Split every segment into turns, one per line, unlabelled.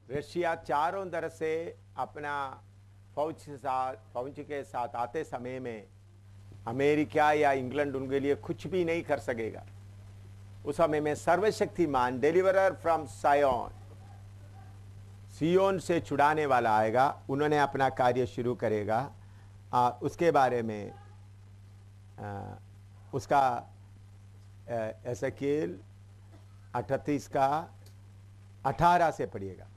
Russia चारों तरफ से अपना फौज के साथ आते समय में अमेरिका या इंग्लैंड उनके लिए कुछ भी नहीं कर सकेगा। उस समय में सर्वशक्तिमान डिलीवरर फ्रॉम सायोन, सियोन से छुड़ाने वाला आएगा, उन्होंने अपना कार्य शुरू करेगा। उसके बारे में उसका एसेकिएल 38 का 18 से पढ़िएगा।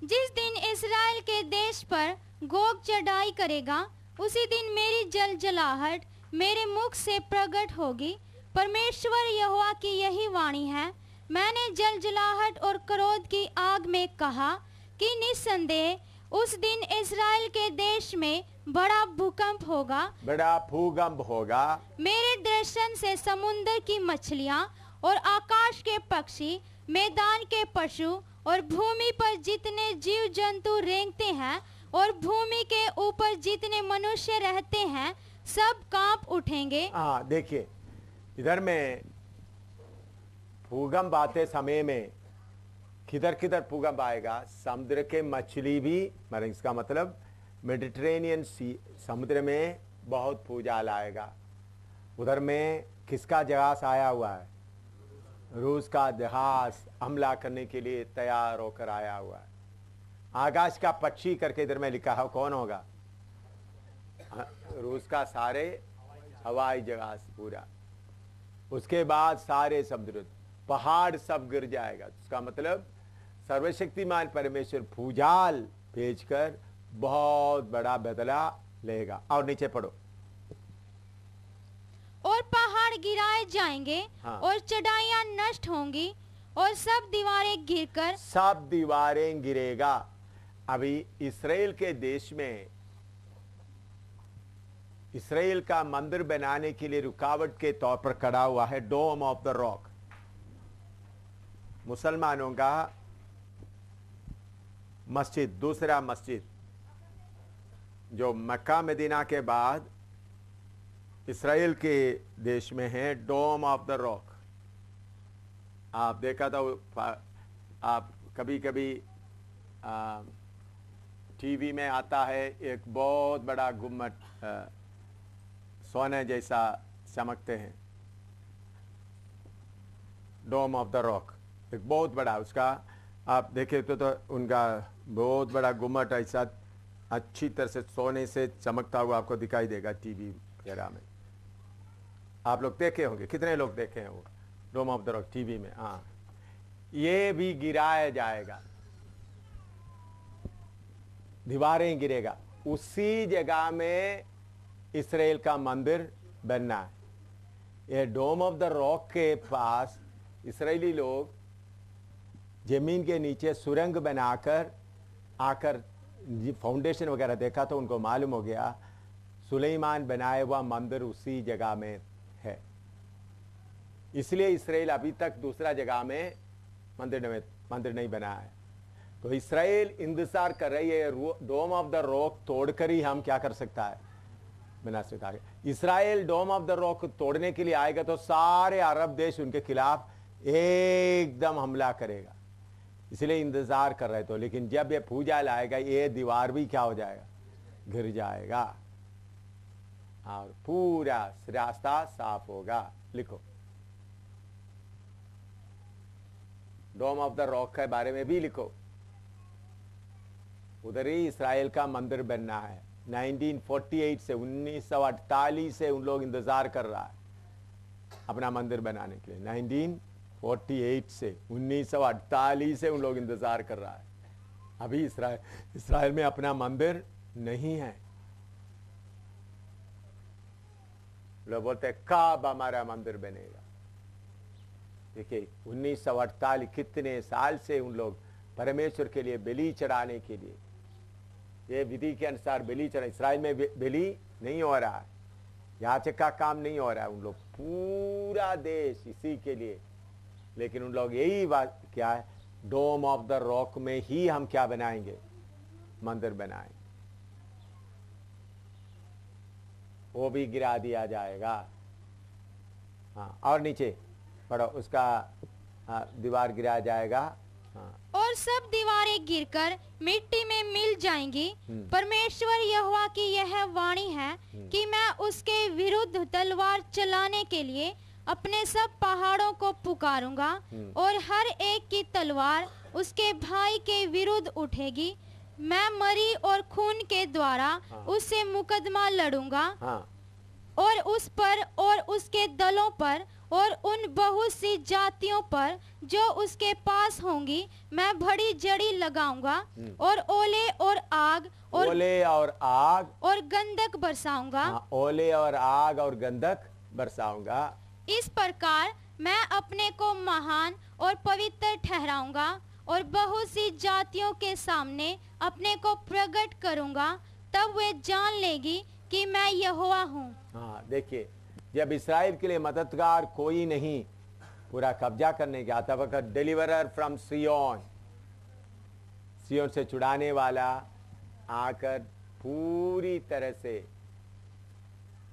जिस दिन इस्राएल के देश पर गोग चढ़ाई करेगा, उसी दिन मेरी जलजलाहट मेरे मुख से प्रकट होगी। परमेश्वर यहोवा की यही वाणी है। मैंने जलजलाहट और क्रोध की आग में कहा कि निस्संदेह उस दिन इस्राएल के देश में बड़ा भूकंप होगा।
बड़ा भूकंप होगा।
मेरे दर्शन से समुद्र की मछलियां और आकाश के पक्षी, मैदान के पशु और भूमि पर जितने जीव जंतु रेंगते हैं और भूमि के ऊपर जितने मनुष्य रहते हैं, सब कांप उठेंगे।
हाँ, देखिए इधर में भूकंप आते समय में किधर किधर भूकंप आएगा, समुद्र के मछली भी मरे। इसका मतलब मेडिटेरेनियन सी समुद्र में बहुत भूचाल आएगा। उधर में किसका जहाज आया हुआ है? रूस का जहाज हमला करने के लिए तैयार होकर आया हुआ है। आकाश का पक्षी करके इधर में लिखा है, कौन होगा? रूस का सारे हवाई जहाज पूरा। उसके बाद सारे समुद्र, पहाड़ सब गिर जाएगा। उसका मतलब सर्वशक्तिमान परमेश्वर भूचाल भेजकर बहुत बड़ा बदला लेगा। और नीचे पढ़ो।
और पहाड़ गिराए जाएंगे।
हाँ।
और चढ़ाइयां नष्ट होंगी और सब दीवारें गिरकर,
सब दीवारें गिरेगा। अभी इस्राएल के देश में इस्राएल का मंदिर बनाने के लिए रुकावट के तौर पर खड़ा हुआ है डोम ऑफ द रॉक। मुसलमानों का मस्जिद, दूसरा मस्जिद जो मक्का मदीना के बाद इस्राएल के देश में है, डोम ऑफ द रॉक। आप देखा था, आप कभी कभी टीवी में आता है एक बहुत बड़ा गुम्मट, सोने जैसा चमकते हैं, डोम ऑफ द रॉक, एक बहुत बड़ा। उसका आप देखें तो उनका बहुत बड़ा गुम्मट ऐसा अच्छी तरह से सोने से चमकता हुआ आपको दिखाई देगा टीवी वगैरह में। आप लोग देखे होंगे, कितने लोग देखे हैं वो डोम ऑफ द रॉक टीवी में? हाँ, ये भी गिराया जाएगा, दीवारें गिरेगा। उसी जगह में इस्राएल का मंदिर बनना है। ये डोम ऑफ द रॉक के पास इस्राएली लोग जमीन के नीचे सुरंग बनाकर आकर फाउंडेशन वगैरह देखा तो उनको मालूम हो गया सुलेमान बनाया हुआ मंदिर उसी जगह में है। इसलिए इस्राएल अभी तक दूसरा जगह में मंदिर नहीं बना है। तो इस्राएल इंतजार कर रही है डोम ऑफ द रॉक तोड़कर ही हम क्या कर सकता है, बना सकता है। इस्राएल डोम ऑफ द रॉक तोड़ने के लिए आएगा तो सारे अरब देश उनके खिलाफ एकदम हमला करेगा, इसलिए इंतजार कर रहे थे। लेकिन जब ये भूचाल आएगा, ये दीवार भी क्या हो जाएगा, गिर जाएगा और पूरा रास्ता साफ होगा। लिखो, डोम ऑफ द रॉक के बारे में भी लिखो। उधर ही इस्राएल का मंदिर बनना है। 1948 से 1948 से उन लोग इंतजार कर रहा है अपना मंदिर बनाने के लिए। 1948 से 1948 से उन लोग इंतजार कर रहा है। अभी इस्राएल में अपना मंदिर नहीं है। लोग बोलते हैं कब हमारा मंदिर बनेगा। देखिए 1948 कितने साल से उन लोग परमेश्वर के लिए बलि चढ़ाने के लिए, ये विधि के अनुसार बलि चढ़ा। इस्राएल में बलि नहीं हो रहा है, याचक का काम नहीं हो रहा है। उन लोग पूरा देश इसी के लिए, लेकिन उन लोग यही बात क्या है, डोम ऑफ द रॉक में ही हम क्या बनाएंगे, मंदिर बनाएंगे। वो भी गिरा दिया जाएगा। हाँ, और नीचे पढ़ो उसका दीवार गिराया जाएगा। हाँ,
और सब दीवारें गिरकर मिट्टी में मिल जाएंगी। परमेश्वर यहोवा की यह वाणी है कि मैं उसके विरुद्ध तलवार चलाने के लिए अपने सब पहाड़ों को पुकारूंगा और हर एक की तलवार उसके भाई के विरुद्ध उठेगी। मैं मरी और खून के द्वारा उससे मुकदमा लड़ूंगा
हाँ,
और उस पर और उसके दलों पर और उन बहुत सी जातियों पर जो उसके पास होंगी मैं बड़ी जड़ी लगाऊंगा और ओले और आग
ओले और आग
और गंधक बरसाऊंगा।
हाँ, ओले और आग और गंधक बरसाऊंगा।
इस प्रकार मैं अपने को महान और पवित्र ठहराऊंगा और बहुत सी जातियों के सामने अपने को प्रकट करूंगा। तब वे जान लेगी कि मैं यहोवा हूँ।
हाँ, देखिए, जब इस्राएल के लिए मददगार कोई नहीं पूरा कब्जा करने के आता वक्त डिलीवरर फ्रॉम सियोन, सियोन से छुड़ाने वाला आकर पूरी तरह से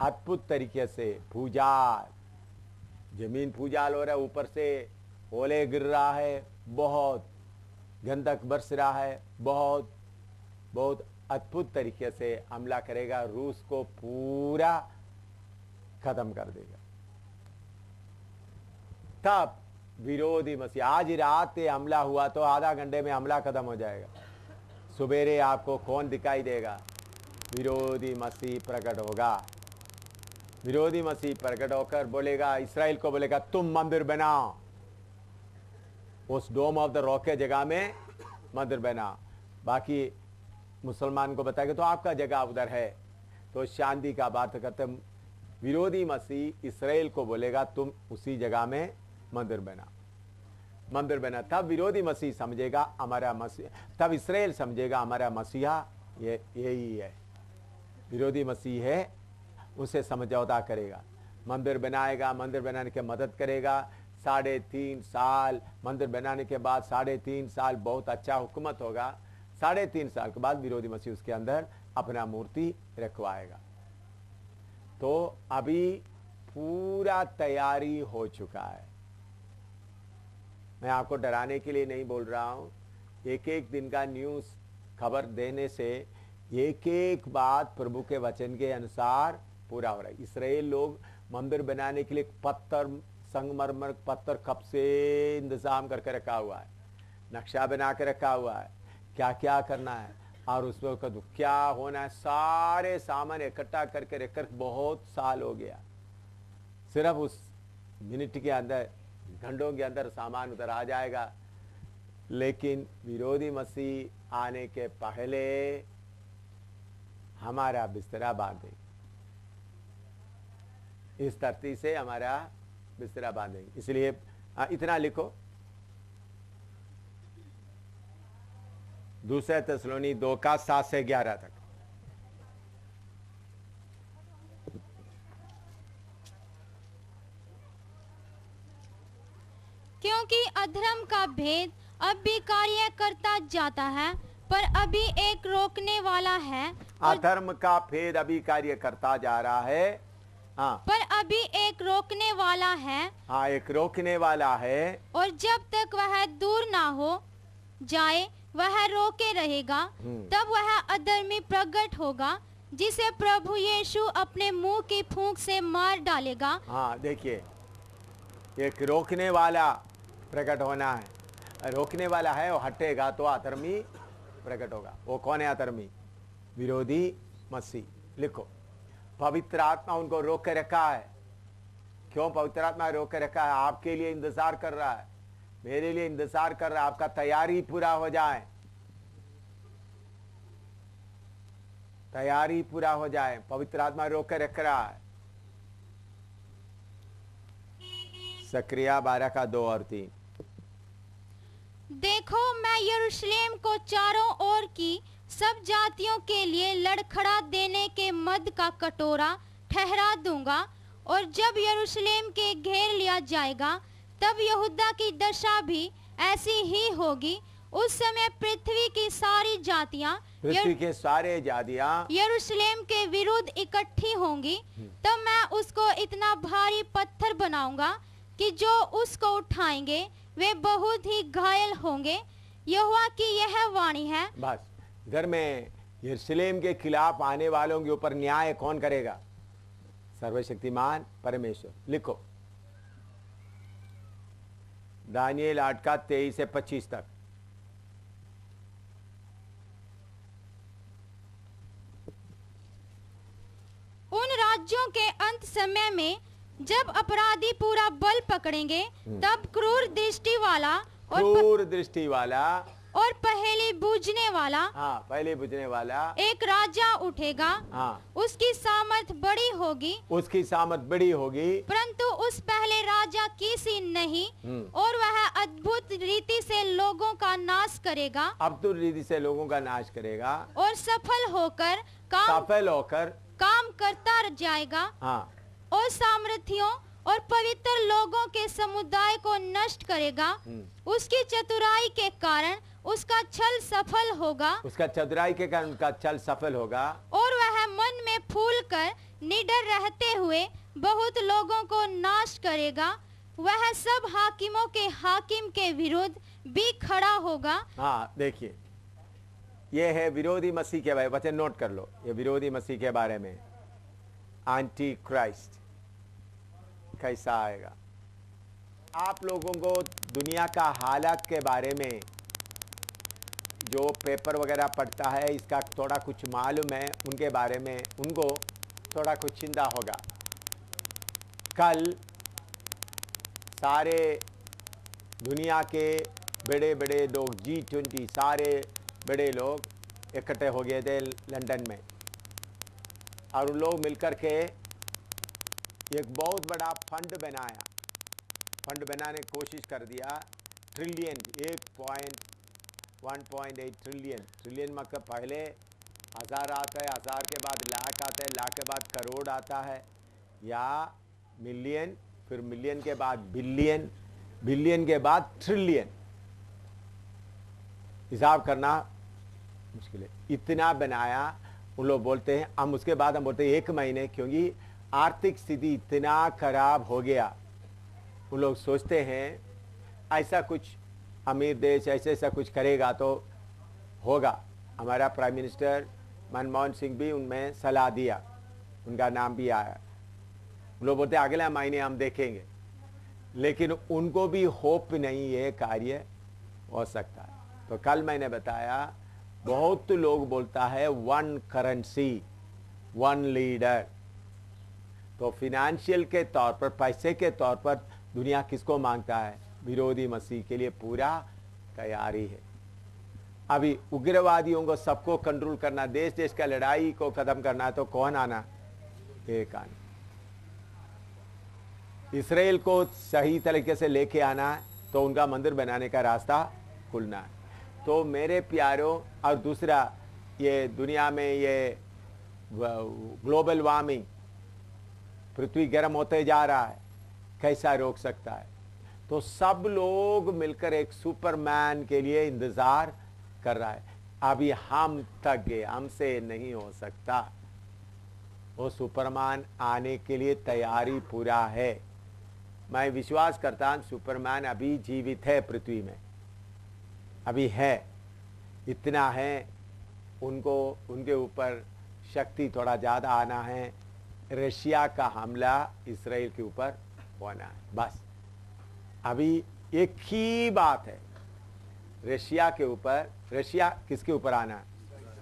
अद्भुत तरीके से भूजाल, जमीन भूजाल हो रहा है, ऊपर से ओले गिर रहा है, बहुत गंधक बरस रहा है, बहुत बहुत अद्भुत तरीके से हमला करेगा, रूस को पूरा खत्म कर देगा। तब विरोधी मसीह, आज ही रात ये हमला हुआ तो आधा घंटे में हमला खत्म हो जाएगा। सुबेरे आपको कौन दिखाई देगा? विरोधी मसीह प्रकट होगा। विरोधी मसीह प्रकट होकर बोलेगा, इस्राएल को बोलेगा तुम मंदिर बनाओ, उस डोम ऑफ द रॉक के जगह में मंदिर बनाओ। बाकी मुसलमान को बताएगा तो आपका जगह उधर है। तो शांति का बात करते, विरोधी मसीह इस्राएल को बोलेगा तुम उसी जगह में मंदिर बना, मंदिर बना। तब विरोधी मसीह समझेगा हमारा मसीह, तब इस्राएल समझेगा हमारा मसीहा ये यही है, विरोधी मसीह है, उसे समझौता करेगा, मंदिर बनाएगा, मंदिर बनाने के मदद करेगा। 3.5 साल मंदिर बनाने के बाद 3.5 साल बहुत अच्छा हुकूमत होगा। 3.5 साल के बाद विरोधी मसीह उसके अंदर अपना मूर्ति रखवाएगा। तो अभी पूरा तैयारी हो चुका है। मैं आपको डराने के लिए नहीं बोल रहा हूं, एक एक दिन का न्यूज़ खबर देने से एक एक बात प्रभु के वचन के अनुसार पूरा हो रहा है। इस्राएल लोग मंदिर बनाने के लिए पत्थर, संगमरमर पत्थर कब से इंतजाम करके रखा हुआ है, नक्शा बना के रखा हुआ है, क्या क्या करना है और उस वक्त क्या होना है, सारे सामान इकट्ठा करके रखकर बहुत साल हो गया। सिर्फ उस मिनट के अंदर, घंटों के अंदर सामान उधर आ जाएगा। लेकिन विरोधी मसीह आने के पहले हमारा बिस्तरा बांधेंगे, इस धरती से हमारा बिस्तरा बांधेंगे। इसलिए इतना लिखो, 2 थिस्सलुनी 2:7 से 11 तक।
क्योंकि अधर्म का भेद अब भी कार्य करता जाता है, पर अभी एक रोकने वाला है।
अधर्म का भेद अभी कार्य करता जा रहा है, हाँ,
पर अभी एक रोकने वाला है।
हाँ, एक रोकने वाला है।
और जब तक वह दूर ना हो जाए वह रोके रहेगा। तब वह अधर्मी प्रकट होगा, जिसे प्रभु यीशु अपने मुंह की फूंक से मार डालेगा।
हाँ, देखिए, एक रोकने वाला प्रकट होना है, रोकने वाला है, वो हटेगा तो अधर्मी प्रकट होगा। वो कौन है अधर्मी? विरोधी मसीह। लिखो, पवित्र आत्मा उनको रोक के रखा है। क्यों पवित्र आत्मा रोक के रखा है? आपके लिए इंतजार कर रहा है, मेरे लिए इंतजार कर रहा है, आपका तैयारी पूरा हो जाए, तैयारी पूरा हो जाए, पवित्र आत्मा रोक के रख रहा है। सक्रिया 12:2 और 3।
देखो, मैं यरूशलेम को चारों ओर की सब जातियों के लिए लड़खड़ा देने के मद का कटोरा ठहरा दूंगा, और जब यरूशलेम के घेर लिया जाएगा तब यहूदा की दशा भी ऐसी ही होगी। उस समय पृथ्वी की सारी जातियां,
पृथ्वी के सारे जातियां
यरूशलेम के विरुद्ध इकट्ठी होंगी। तब मैं उसको इतना भारी पत्थर बनाऊंगा कि जो उसको उठाएंगे वे बहुत ही घायल होंगे। यहोवा की यह वाणी है।
बस घर में यरूशलेम के खिलाफ आने वालों के ऊपर न्याय कौन करेगा? सर्वशक्तिमान परमेश्वर। लिखो दानियेल 8 का 23 से 25 तक।
उन राज्यों के अंत समय में जब अपराधी पूरा बल पकड़ेंगे, तब क्रूर दृष्टि वाला
क्रूर दृष्टि वाला
और पहेली बूझने वाला,
हाँ पहले बुझने वाला
एक राजा उठेगा।
हाँ
उसकी सामर्थ बड़ी होगी,
उसकी सामर्थ बड़ी होगी,
परंतु उस पहले राजा की सी नहीं, और वह अद्भुत रीति से लोगों का नाश करेगा।
अब तो रीति से लोगों का नाश करेगा
और सफल होकर काम करता जाएगा।
हाँ
और सामर्थियों और पवित्र लोगों के समुदाय को नष्ट करेगा। उसकी चतुराई के कारण उसका छल सफल होगा,
उसका चतुराई के कारण उसका छल सफल होगा।
और वह मन में फूल कर निडर रहते हुए बहुत लोगों को नाश करेगा। वह सब हाकिमों के हाकिम के विरुद्ध भी खड़ा होगा।
हाँ देखिए, ये है विरोधी मसीह के बारे में, वचन नोट कर लो। ये विरोधी मसीह के बारे में, एंटी क्राइस्ट कैसा आएगा। आप लोगों को दुनिया का हालात के बारे में जो पेपर वगैरह पढ़ता है, इसका थोड़ा कुछ मालूम है, उनके बारे में उनको थोड़ा कुछ चिंता होगा। कल सारे दुनिया के बड़े बड़े लोग, G20 सारे बड़े लोग इकट्ठे हो गए थे लंदन में, और उन लोग मिलकर के एक बहुत बड़ा फंड बनाया। फंड बनाने की कोशिश कर दिया। ट्रिलियन 1.8 ट्रिलियन मतलब पहले हज़ार आता है, हज़ार के बाद लाख आता है, लाख के बाद करोड़ आता है, या मिलियन, फिर मिलियन के बाद बिलियन, बिलियन के बाद ट्रिलियन। हिसाब करना मुश्किल है, इतना बनाया। उन लोग बोलते हैं, हम उसके बाद हम बोलते हैं 1 महीने, क्योंकि आर्थिक स्थिति इतना खराब हो गया। वो लोग सोचते हैं ऐसा कुछ अमीर देश ऐसा कुछ करेगा तो होगा। हमारा प्राइम मिनिस्टर मनमोहन सिंह भी उनमें सलाह दिया, उनका नाम भी आया। लोग बोलते अगले महीने हम देखेंगे, लेकिन उनको भी होप नहीं ये कार्य हो सकता है। तो कल मैंने बताया, बहुत लोग बोलता है 1 करेंसी 1 लीडर। तो फिनेंशियल के तौर पर, पैसे के तौर पर दुनिया किसको मांगता है? विरोधी मसीह के लिए पूरा तैयारी है। अभी उग्रवादियों को सबको कंट्रोल करना, देश देश का लड़ाई को खत्म करना है, तो कौन आना? एक आना। इसराइल को सही तरीके से लेके आना है, तो उनका मंदिर बनाने का रास्ता खुलना है। तो मेरे प्यारों, और दूसरा ये दुनिया में ये ग्लोबल वार्मिंग, पृथ्वी गर्म होते जा रहा है, कैसा रोक सकता है? तो सब लोग मिलकर एक सुपरमैन के लिए इंतजार कर रहा है। अभी हम थक गए, हमसे नहीं हो सकता। वो सुपरमैन आने के लिए तैयारी पूरा है। मैं विश्वास करता हूं सुपरमैन अभी जीवित है, पृथ्वी में अभी है। इतना है, उनको उनके ऊपर शक्ति थोड़ा ज़्यादा आना है। रशिया का हमला इसराइल के ऊपर होना है, बस। अभी एक ही बात है, रशिया के ऊपर। रशिया किसके ऊपर आना है?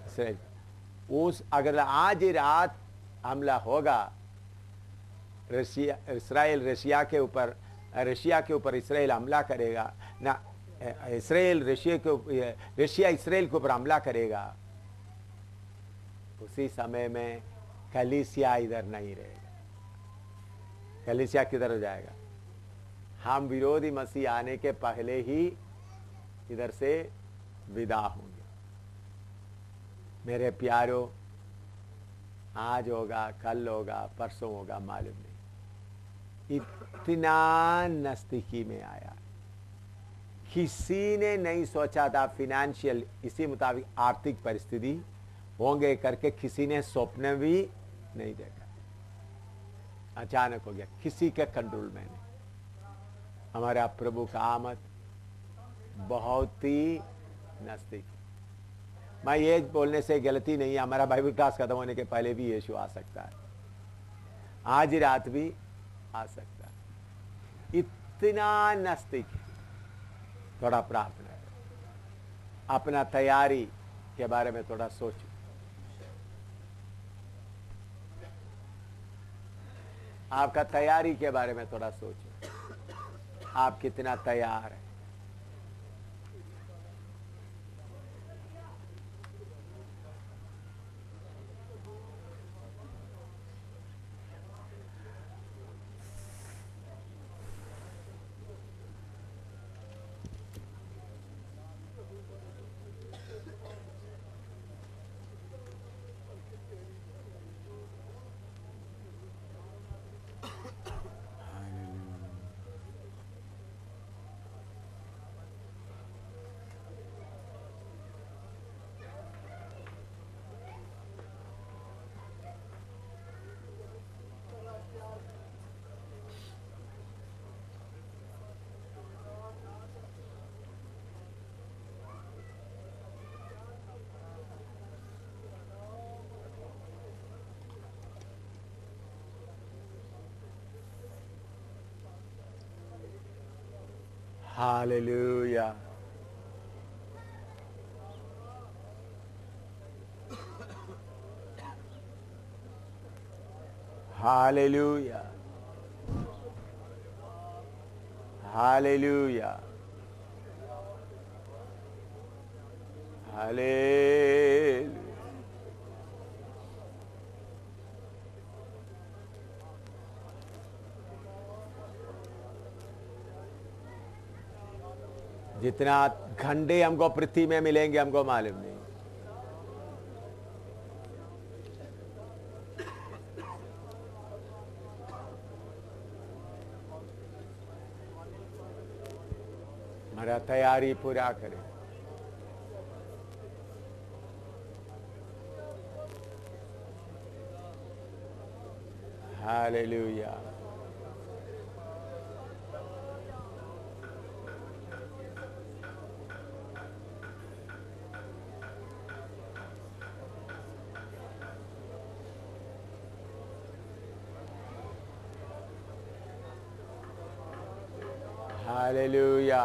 इसराइल। उस अगर आज रात हमला होगा, इसराइल रशिया के ऊपर इसराइल हमला करेगा ना, इसराइल रशिया इसराइल के ऊपर हमला करेगा, उसी समय में कलीसिया इधर नहीं रहेगा। कलीसिया किधर हो जाएगा? हम विरोधी मसीह आने के पहले ही इधर से विदा होंगे। मेरे प्यारों, आज होगा, कल होगा, परसों होगा, मालूम नहीं। इतना नजदीकी में आया, किसी ने नहीं सोचा था। फिनेंशियल इसी मुताबिक आर्थिक परिस्थिति होंगे करके किसी ने स्वप्न भी नहीं देखा। अचानक हो गया, किसी के कंट्रोल में नहीं। हमारा प्रभु का आमद बहुत ही नजदीक। मैं ये बोलने से गलती नहीं है, हमारा बाइबल क्लास खत्म होने के पहले भी यीशु आ सकता है, आज ही रात भी आ सकता है, इतना नजदीक है। थोड़ा प्रार्थना है, अपना तैयारी के बारे में थोड़ा सोचो। आपका तैयारी के बारे में थोड़ा सोचो, आप कितना तैयार है। Hallelujah. Hallelujah. Hallelujah. Hallelujah. जितना घंटे हमको पृथ्वी में मिलेंगे हमको मालूम नहीं। हमारा तैयारी पूरा करें। हालेलुया। हालेलुया।